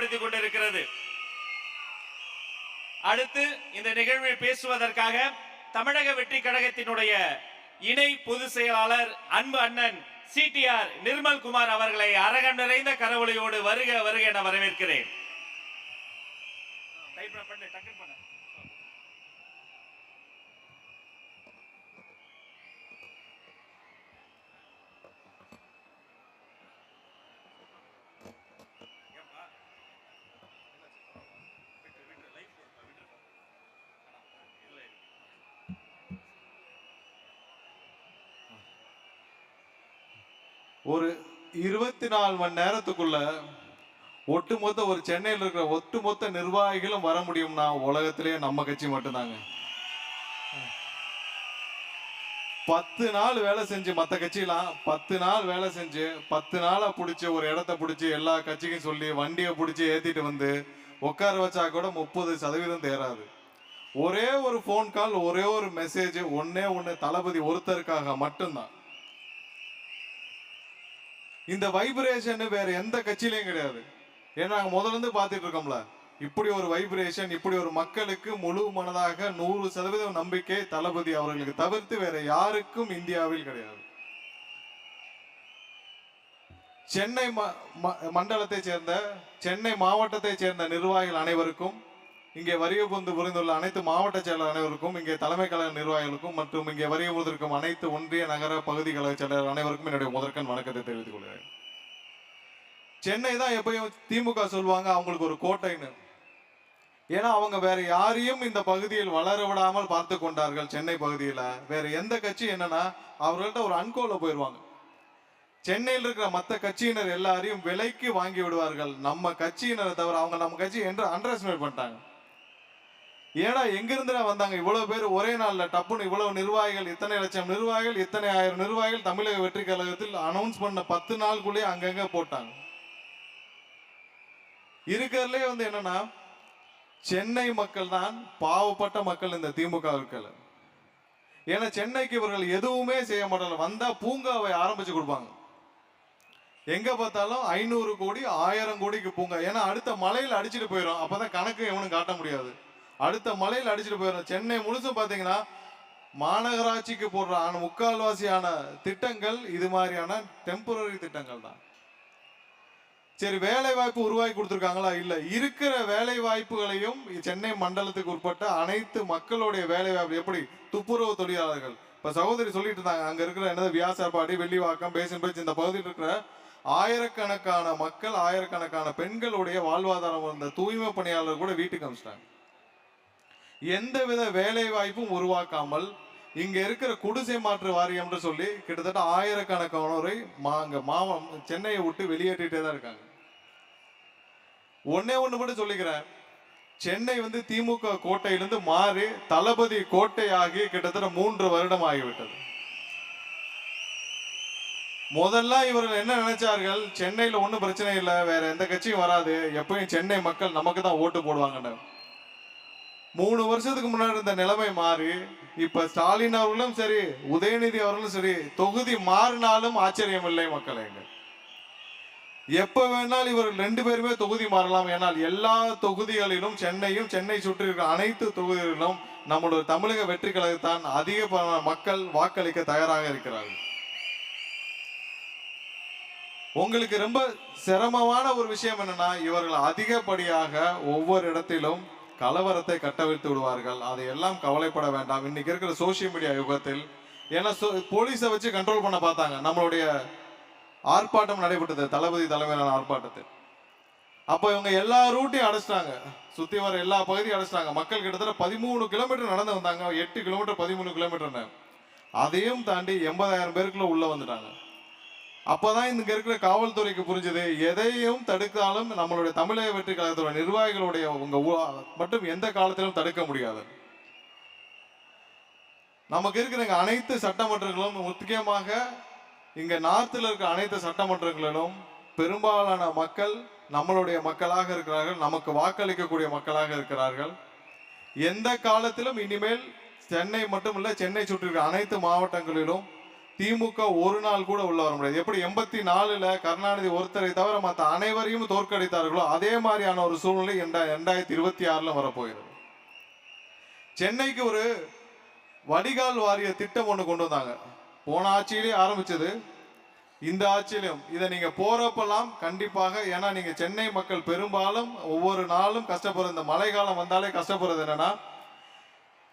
ஏற்படுத்திக் கொண்டிருக்கிறது. அடுத்து இந்த நிகழ்வில் பேசுவதற்காக தமிழக வெற்றி கழகத்தினுடைய இணை பொதுச் செயலாளர் அன்பு அண்ணன் சிடிஆர் நிர்மல்குமார் அவர்களை அரங்கம் நிறைந்த கரவொலியோடு வருக வருக என வரவேற்கிறேன். ஒரு 24 மணி நேரத்துக்குள்ள ஒட்டுமொத்த ஒரு சென்னையில் இருக்கிற ஒட்டுமொத்த நிர்வாகிகளும் வர முடியும்னா உலகத்திலேயே நம்ம கட்சி மட்டும்தாங்க. 10 நாள் வேலை செஞ்சு, மற்ற கட்சியெல்லாம் 10 நாள் வேலை செஞ்சு 10 நாளா பிடிச்சி ஒரு இடத்த பிடிச்சி எல்லா கட்சிக்கும் சொல்லி வண்டியை பிடிச்சி ஏத்திட்டு வந்து உட்கார வச்சா கூட 30% தேராது. ஒரே ஒரு போன் கால், ஒரே ஒரு மெசேஜ், ஒன்னே ஒன்று தளபதி ஒருத்தருக்காக மட்டும்தான். இந்த வைப்ரேஷன் வேற எந்த கட்சியிலையும் கிடையாது. ஏன்னா முதல்ல இருந்து பார்த்துட்டு இருக்கோம்ல, இப்படி ஒரு வைப்ரேஷன், இப்படி ஒரு மக்களுக்கு முழு மனதாக 100% நம்பிக்கை தளபதி அவர்களுக்கு தவிர்த்து வேற யாருக்கும் இந்தியாவில் கிடையாது. சென்னை மண்டலத்தை சேர்ந்த, சென்னை மாவட்டத்தை சேர்ந்த நிர்வாகிகள் அனைவருக்கும், இங்கே வருகை புரிந்துள்ள அனைத்து மாவட்ட செயலர் அனைவருக்கும், இங்கே தலைமை கழக நிர்வாகிகளுக்கும் மற்றும் இங்கே வருகை புரிந்திருக்கும் அனைத்து ஒன்றிய நகர பகுதி கழக செயலர் அனைவருக்கும் என்னுடைய முதற்கண் வணக்கத்தை தெரிவித்துக் கொள்கிறேன். சென்னை தான் எப்பயும் திமுக சொல்லுவாங்க அவங்களுக்கு ஒரு கோட்டைன்னு. ஏன்னா அவங்க வேற யாரையும் இந்த பகுதியில் வளர விடாமல் பார்த்து கொண்டார்கள். சென்னை பகுதியில வேற எந்த கட்சி என்னன்னா அவர்கள்ட்ட ஒரு அன்கோல போயிடுவாங்க. சென்னையில் இருக்கிற மற்ற கட்சியினர் எல்லாரையும் விலைக்கு வாங்கி விடுவார்கள். நம்ம கட்சியினரை தவிர அவங்க நம்ம கட்சி என்று அண்டர் எஸ்டிமேட் பண்ணிட்டாங்க. ஏன்னா எங்கிருந்து வந்தாங்க இவ்வளவு பேர் ஒரே நாள்ல டப்புன்னு இவ்வளவு நிர்வாகிகள், இத்தனை லட்சம் நிர்வாகிகள், இத்தனை ஆயிரம் நிர்வாகிகள் தமிழக வெற்றி கழகத்தில் அனௌன்ஸ் பண்ண 10 நாளுக்குள்ளேயே அங்கங்க போட்டாங்க. இருக்கிறதுலே என்னன்னா சென்னை மக்கள் தான் பாவப்பட்ட மக்கள் இந்த திமுகவுக்கள். ஏன்னா சென்னைக்கு இவர்கள் எதுவுமே செய்ய மாட்டாங்க. வந்தா பூங்காவை ஆரம்பிச்சு கொடுப்பாங்க. எங்க பார்த்தாலும் 500 கோடி 1000 கோடிக்கு பூங்கா. ஏன்னா அடுத்த மலையில் அடிச்சுட்டு போயிடும். அப்பதான் கணக்கு எவனும் காட்ட முடியாது. அடுத்த மலையில் அடிச்சுட்டு போயிடும். சென்னை முழுசும் பாத்தீங்கன்னா மாநகராட்சிக்கு போடுற முக்கால்வாசியான திட்டங்கள் இது மாதிரியான டெம்பரரி திட்டங்கள் தான். சரி, வேலை வாய்ப்பு உருவாக்கி கொடுத்துருக்காங்களா? இல்ல. இருக்கிற வேலை வாய்ப்புகளையும் சென்னை மண்டலத்துக்கு உட்பட்ட அனைத்து மக்களுடைய வேலை வாய்ப்பு, எப்படி துப்புரவு தொழிலாளர்கள், இப்ப சகோதரி சொல்லிட்டு இருந்தாங்க, அங்க இருக்கிற என்னது வியாசார்பாடி, வெள்ளிவாக்கம், பேசன் பேச்சு, இந்த பகுதியில் இருக்கிற ஆயிரக்கணக்கான மக்கள், ஆயிரக்கணக்கான பெண்களுடைய வாழ்வாதாரம் இந்த தூய்மை பணியாளர் கூட வீட்டுக்கு அனுப்பிச்சிட்டாங்க. எந்தவித வேலை வாய்ப்பும் உருவாக்காமல் இங்க இருக்கிற குடிசை மாற்று வாரியம் என்று சொல்லி கிட்டத்தட்ட ஆயிரக்கணக்கானோரை சென்னையை விட்டு வெளியேற்றிட்டே தான் இருக்காங்க. ஒன்னே ஒண்ணு மட்டும் சொல்லிக்கிறேன், சென்னை திமுக கோட்டையிலிருந்து மாறி தளபதி கோட்டையாகி கிட்டத்தட்ட 3 வருடம் ஆகிவிட்டது. முதல்ல இவர்கள் என்ன நினைச்சார்கள், சென்னையில ஒன்றும் பிரச்சனை இல்லை, வேற எந்த கட்சியும் வராது, எப்பயும் சென்னை மக்கள் நமக்கு தான் ஓட்டு போடுவாங்கன்னு. 3 வருஷத்துக்கு முன்னாடி இருந்த நிலைமை மாறி இப்ப ஸ்டாலின் அவர்களும் சரி, உதயநிதி அவர்களும் சரி, தொகுதி மாறினாலும் ஆச்சரியம் இல்லை மக்களே. எப்ப வேணாலும் இவர்கள் 2 பேருமே தொகுதி மாறலாம். ஏன்னால் எல்லா தொகுதிகளிலும் சென்னையும் சென்னை சுற்றி இருக்கிற அனைத்து தொகுதிகளிலும் நம்முடைய தமிழக வெற்றி கழகத்தான் அதிக மக்கள் வாக்களிக்க தயாராக இருக்கிறார்கள். உங்களுக்கு ரொம்ப சிரமமான ஒரு விஷயம் என்னன்னா, இவர்கள் அதிகப்படியாக ஒவ்வொரு இடத்திலும் கலவரத்தை கட்டவிழ்த்து விடுவார்கள். அதையெல்லாம் கவலைப்பட வேண்டாம். இன்னைக்கு இருக்கிற சோசியல் மீடியா யுகத்தில், ஏன்னா போலீஸை வச்சு கண்ட்ரோல் பண்ண பார்த்தாங்க. நம்மளுடைய ஆர்ப்பாட்டம் நடைபெற்றது, தளபதி தலைமையிலான ஆர்ப்பாட்டத்தில். அப்ப இவங்க எல்லா ரூட்டையும் அடைச்சிட்டாங்க, சுத்தி வர எல்லா பகுதியும் அடைச்சிட்டாங்க. மக்கள் கிட்டத்தட்ட 13 கிலோமீட்டர் நடந்து வந்தாங்க. 8 கிலோமீட்டர் 13 கிலோமீட்டர். அதையும் தாண்டி 80,000 பேருக்குள்ள உள்ள வந்துட்டாங்க. அப்பதான் இங்க இருக்கிற காவல்துறைக்கு புரிஞ்சது, எதையும் தடுத்தாலும் நம்மளுடைய தமிழக வெற்றி கழகத்தோட நிர்வாகிகளுடைய மட்டும் எந்த காலத்திலும் தடுக்க முடியாது. நமக்கு இருக்கிற அனைத்து சட்டமன்றங்களும், முக்கியமாக இங்க நார்த்தில் இருக்கிற அனைத்து சட்டமன்றங்களிலும் பெரும்பாலான மக்கள் நம்மளுடைய மக்களாக இருக்கிறார்கள், நமக்கு வாக்களிக்கக்கூடிய மக்களாக இருக்கிறார்கள். எந்த காலத்திலும் இனிமேல் சென்னை மட்டுமல்ல, சென்னை சுற்றி இருக்கிற அனைத்து மாவட்டங்களிலும் திமுக ஒரு நாள் கூட உள்ள வர முடியாது. எப்படி 84ல கருணாநிதி ஒருத்தரை தவிர மற்ற அனைவரையும் தோற்கடித்தார்களோ அதே மாதிரியான ஒரு சூழ்நிலை 2026 வரப்போகிறது. சென்னைக்கு ஒரு வடிகால் வாரிய திட்டம் ஒன்று கொண்டு வந்தாங்க. போன ஆட்சியிலே ஆரம்பிச்சது, இந்த ஆட்சியிலும் இதை நீங்க போறப்பெல்லாம் கண்டிப்பாக, ஏன்னா நீங்க சென்னை மக்கள் பெரும்பாலும் ஒவ்வொரு நாளும் கஷ்டப்படுற, இந்த மழை காலம் வந்தாலே கஷ்டப்படுறது என்னன்னா,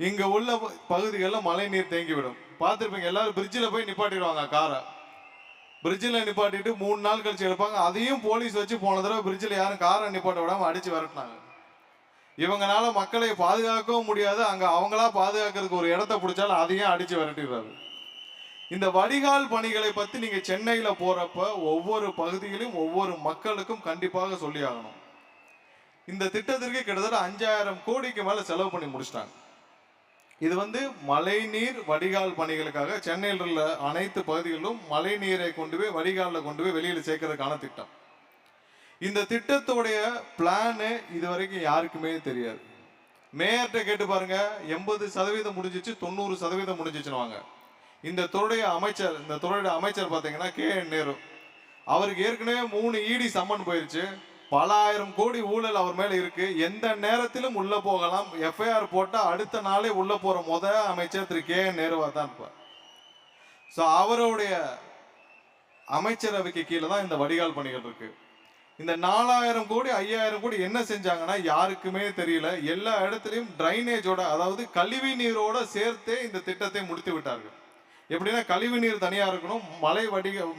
இங்க உள்ள பகுதிகளில் மழை நீர் தேங்கிவிடும். பார்த்துருப்பீங்க, எல்லாரும் பிரிட்ஜில் போய் நிப்பாட்டிடுவாங்க காரை. பிரிட்ஜில் நிப்பாட்டிட்டு 3 நாள் கழிச்சு எடுப்பாங்க. அதையும் போலீஸ் வச்சு போன தடவை பிரிட்ஜில் யாரும் காரை நிப்பாட்ட விடாம அடிச்சு விரட்டினாங்க. இவங்கனால மக்களை பாதுகாக்கவும் முடியாது, அங்க அவங்களா பாதுகாக்கிறதுக்கு ஒரு இடத்த பிடிச்சாலும் அதையும் அடிச்சு விரட்டிடுறாரு. இந்த வடிகால் பணிகளை பத்தி நீங்க சென்னையில போறப்ப ஒவ்வொரு பகுதியிலும் ஒவ்வொரு மக்களுக்கும் கண்டிப்பாக சொல்லி ஆகணும். இந்த திட்டத்திற்கு கிட்டத்தட்ட 5000 கோடிக்கு மேல செலவு பண்ணி முடிச்சிட்டாங்க. இது மழைநீர் வடிகால் பணிகளுக்காக சென்னையில் உள்ள அனைத்து பகுதிகளிலும் மழை நீரை கொண்டு போய் வடிகாலில் கொண்டு போய் வெளியில் சேர்க்கறதுக்கான திட்டம். இந்த திட்டத்தோடைய பிளானு இது வரைக்கும் யாருக்குமே தெரியாது. மேயர்கிட்ட கேட்டு பாருங்க, 80% முடிஞ்சிச்சு, 90% முடிஞ்சிச்சுன்னு. இந்த துறையுடைய அமைச்சர் பார்த்தீங்கன்னா KN நேரு. அவருக்கு ஏற்கனவே 3 ED சம்மன் போயிருச்சு. பல ஆயிரம் கோடி ஊழல் அவர் மேல இருக்கு. எந்த நேரத்திலும் உள்ள போகலாம். FIR போட்டா அடுத்த நாளே உள்ள போற அமைச்சர் திரு KN நேருவா தான் இருப்பார். ஸோ அவருடைய அமைச்சரவைக்கு கீழே தான் இந்த வடிகால் பணிகள் இருக்கு. இந்த 4000 கோடி 5000 கோடி என்ன செஞ்சாங்கன்னா யாருக்குமே தெரியல. எல்லா இடத்துலையும் டிரைனேஜோட, அதாவது கழிவு நீரோட சேர்த்தே இந்த திட்டத்தை முடித்து விட்டார்கள். எப்படின்னா கழிவு நீர் தனியா இருக்கணும்,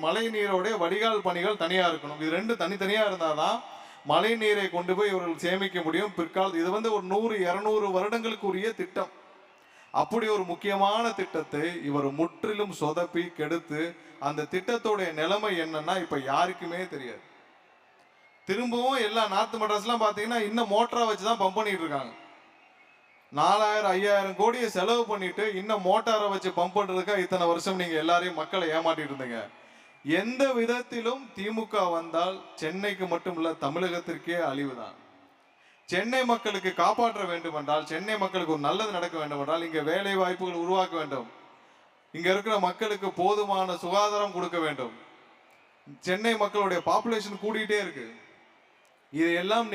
மழை நீரோட வடிகால் பணிகள் தனியா இருக்கணும். இது ரெண்டு தனித்தனியா இருந்தாதான் மழை நீரை கொண்டு போய் இவர்கள் சேமிக்க முடியும் பிற்காலத்தில். இது ஒரு 100-200 வருடங்களுக்கு உரிய திட்டம். அப்படி ஒரு முக்கியமான திட்டத்தை இவர் முற்றிலும் சொதப்பி கெடுத்து, அந்த திட்டத்தோடைய நிலைமை என்னன்னா இப்ப யாருக்குமே தெரியாது. திரும்பவும் எல்லா நார்த் மெட்ராஸ்லாம் பாத்தீங்கன்னா இன்னும் மோட்டரா வச்சுதான் பம்ப் பண்ணிட்டு இருக்காங்க. 4000-5000 கோடியை செலவு பண்ணிட்டு இன்னும் மோட்டாரை வச்சு பம்ப் பண்றதுக்கா இத்தனை வருஷம் நீங்க எல்லாரையும் மக்களை ஏமாற்றிட்டு இருந்தீங்க. எந்த விதத்திலும் திமுக வந்தால் சென்னைக்கு மட்டும் இல்ல, தமிழகத்திற்கே அழிவுதான். சென்னை மக்களுக்கு காப்பாற்ற வேண்டும் என்றால், சென்னை மக்களுக்கு ஒரு நல்லது நடக்க வேண்டும் என்றால் இங்க வேலை வாய்ப்புகள் உருவாக்க வேண்டும். இங்க இருக்கிற மக்களுக்கு போதுமான சுகாதாரம் கொடுக்க வேண்டும். சென்னை மக்களுடைய பாப்புலேஷன் கூடிட்டே இருக்கு. இதையெல்லாம்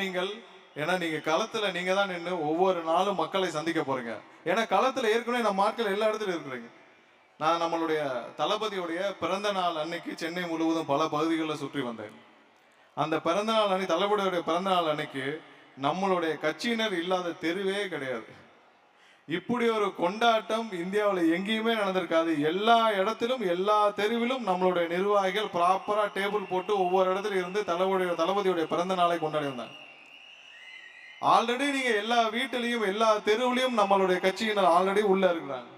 ஏன்னா நீங்க களத்துல நீங்க தான் நின்று ஒவ்வொரு நாளும் மக்களை சந்திக்க போறீங்க. ஏன்னா களத்துல ஏற்கனவே நம்ம ஆட்கள் எல்லா இடத்துலயும் இருக்கிறீங்க. நான் நம்மளுடைய தளபதியுடைய பிறந்த நாள் அன்னைக்கு சென்னை முழுவதும் பல பகுதிகளில் சுற்றி வந்தேன். அந்த பிறந்த நாள் அன்னைக்கு, தளபதியுடைய பிறந்த நாள் அன்னைக்கு நம்மளுடைய கட்சியினர் இல்லாத தெருவே கிடையாது. இப்படி ஒரு கொண்டாட்டம் இந்தியாவில் எங்கேயுமே நடந்திருக்காது. எல்லா இடத்திலும் எல்லா தெருவிலும் நம்மளுடைய நிர்வாகிகள் ப்ராப்பரா டேபிள் போட்டு ஒவ்வொரு இடத்துல இருந்து தளபதியுடைய பிறந்த நாளை கொண்டாடி வந்தாங்க. ஆல்ரெடி நீங்க எல்லா வீட்டிலையும் எல்லா தெருவிலையும் நம்மளுடைய கட்சியினர் ஆல்ரெடி உள்ள இருக்கிறாங்க.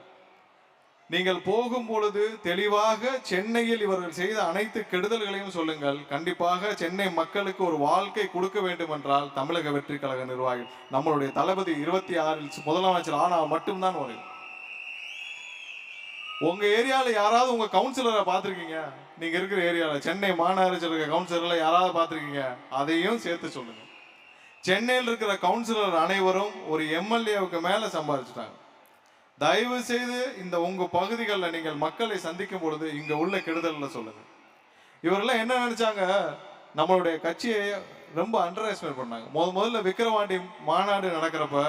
நீங்கள் போகும் பொழுது தெளிவாக சென்னையில் இவர்கள் செய்த அனைத்து கெடுதல்களையும் சொல்லுங்கள். கண்டிப்பாக சென்னை மக்களுக்கு ஒரு வாழ்க்கை கொடுக்க வேண்டும் என்றால் தமிழக வெற்றி கழக நிர்வாகிகள், நம்மளுடைய தளபதி 26 முதலமைச்சர் ஆனால் மட்டும்தான் வரும். உங்க ஏரியால யாராவது உங்க கவுன்சிலரை பார்த்திருக்கீங்க? நீங்க இருக்கிற ஏரியால சென்னை மாநகராட்சி இருக்க கவுன்சிலர்ல யாராவது பார்த்திருக்கீங்க? அதையும் சேர்த்து சொல்லுங்க. சென்னையில் இருக்கிற கவுன்சிலர் அனைவரும் ஒரு MLAவுக்கு மேல சம்பாதிச்சுட்டாங்க. தயவு செய்து இந்த உங்க பகுதிகளில் நீங்கள் மக்களை சந்திக்கும் பொழுது இங்க உள்ள கெடுதல்ல சொல்லுங்க. இவரெல்லாம் என்ன நினைச்சாங்க, நம்மளுடைய கட்சியை ரொம்ப அண்டர் எஸ்டிமேட் பண்ணாங்க. முதல்ல விக்கிரவாண்டி மாநாடு நடக்கிறப்ப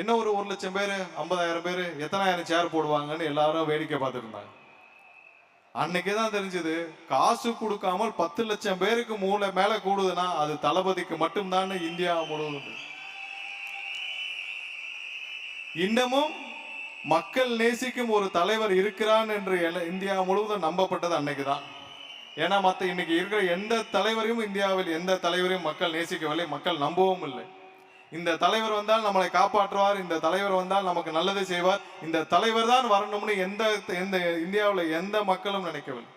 என்ன ஒரு 1 லட்சம் பேர் 50,000 பேர் எத்தனாயிரம் சேர் போடுவாங்கன்னு எல்லாரும் வேடிக்கை பார்த்துட்டு இருந்தாங்க. அன்னைக்குதான் தெரிஞ்சது, காசு கொடுக்காமல் 10 லட்சம் பேருக்கு மேல கூடுதுன்னா அது தளபதிக்கு மட்டும்தான் இந்தியா முழுவதும். இன்னமும் மக்கள் நேசிக்கும் ஒரு தலைவர் இருக்கிறான் என்று இந்தியா முழுவதும் நம்பப்பட்டது அன்னைக்குதான். ஏன்னா இன்னைக்கு இருக்கிற எந்த தலைவரையும் இந்தியாவில் எந்த தலைவரையும் மக்கள் நேசிக்கவில்லை, மக்கள் நம்பவும் இல்லை. இந்த தலைவர் வந்தால் நம்மளை காப்பாற்றுவார், இந்த தலைவர் வந்தால் நமக்கு நல்லது செய்வார், இந்த தலைவர் தான் வரணும்னு எந்த இந்தியாவில் எந்த மக்களும் நினைக்கவில்லை.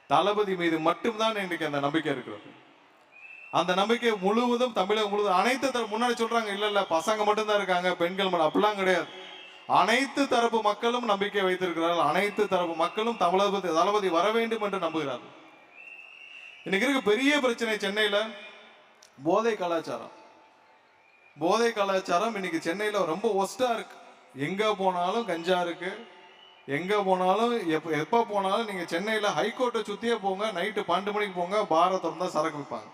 தளபதி மீது மட்டும்தான் இன்றைக்கு அந்த நம்பிக்கை இருக்கிறது. அந்த நம்பிக்கை முழுவதும் தமிழகம் முழுவதும் அனைத்து முன்னாடி சொல்றாங்க, இல்ல பசங்க மட்டும்தான் இருக்காங்க, பெண்கள் மட்டும், அப்படிலாம் கிடையாது. அனைத்து தரப்பு மக்களும் நம்பிக்கை வைத்திருக்கிறார்கள். அனைத்து தரப்பு மக்களும் தளபதி வர வேண்டும் என்று நம்புகிறார்கள். இன்னைக்கு இருக்க பெரிய பிரச்சனை சென்னையில போதை கலாச்சாரம். போதை கலாச்சாரம் இன்னைக்கு சென்னையில ரொம்ப ஒஸ்டா இருக்கு. எங்க போனாலும் கஞ்சா இருக்கு, எங்க போனாலும் எப்போ போனாலும் நீங்க சென்னையில ஹைகோர்ட்டை சுத்தியே போங்க, நைட்டு 12 மணிக்கு போங்க, பாரை திறந்தா சரக்கு விற்பாங்க.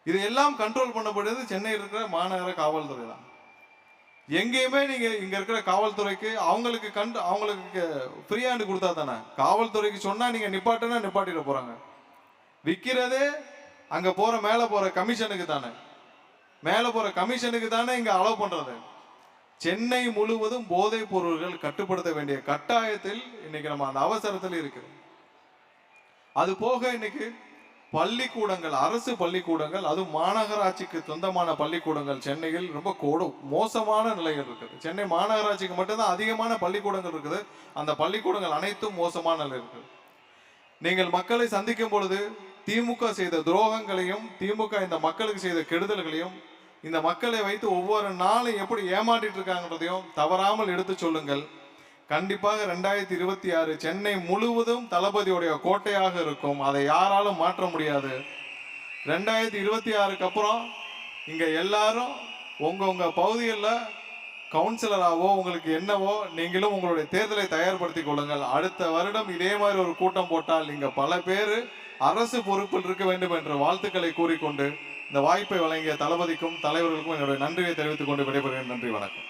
இது எல்லாம் கண்ட்ரோல் பண்ணப்படுறது சென்னையில் இருக்கிற மாநகர காவல்துறை தான். எங்கேயுமே நீங்க இங்க இருக்கிற காவல்துறைக்கு அவங்களுக்கு ஃப்ரீ ஹேண்ட் கொடுத்தா தானே, காவல்துறைக்கு சொன்னா நீங்க நிப்பாட்டுனா நிப்பாட்டிட போறாங்க. விற்கிறதே அங்க போற மேல போற கமிஷனுக்கு தானே, மேல போற கமிஷனுக்கு தானே இங்க அலோவ் பண்றது. சென்னை முழுவதும் போதைப் பொருள்கள் கட்டுப்படுத்த வேண்டிய கட்டாயத்தில் இன்னைக்கு நம்ம அந்த அவசரத்தில் இருக்கிறோம். அது போக இன்னைக்கு பள்ளிக்கூடங்கள், அரசு பள்ளிக்கூடங்கள், அதுவும் மாநகராட்சிக்கு சொந்தமான பள்ளிக்கூடங்கள் சென்னையில் ரொம்ப மோசமான நிலைகள் இருக்குது. சென்னை மாநகராட்சிக்கு மட்டும்தான் அதிகமான பள்ளிக்கூடங்கள் இருக்குது. அந்த பள்ளிக்கூடங்கள் அனைத்தும் மோசமான நிலை இருக்குது. நீங்கள் மக்களை சந்திக்கும் பொழுது திமுக செய்த துரோகங்களையும், திமுக இந்த மக்களுக்கு செய்த கெடுதல்களையும், இந்த மக்களை வைத்து ஒவ்வொரு நாளும் எப்படி ஏமாற்றிட்டு இருக்காங்கன்றதையும் தவறாமல் எடுத்து சொல்லுங்கள். கண்டிப்பாக 2026 சென்னை முழுவதும் தளபதியுடைய கோட்டையாக இருக்கும். அதை யாராலும் மாற்ற முடியாது. 2026க்கு அப்புறம் இங்க எல்லாரும் உங்க பகுதிகளில் கவுன்சிலராவோ உங்களுக்கு என்னவோ நீங்களும் உங்களுடைய தேர்தலை தயார்படுத்திக் கொள்ளுங்கள். அடுத்த வருடம் இதே மாதிரி ஒரு கூட்டம் போட்டால் இங்க பல பேர் அரசு பொறுப்பில் இருக்க வேண்டும் என்ற வாழ்த்துக்களை கூறிக்கொண்டு இந்த வாய்ப்பை வழங்கிய தளபதிக்கும் தலைவர்களுக்கும் என்னுடைய நன்றியை தெரிவித்துக் கொண்டு விடைபெறுகிறேன். நன்றி, வணக்கம்.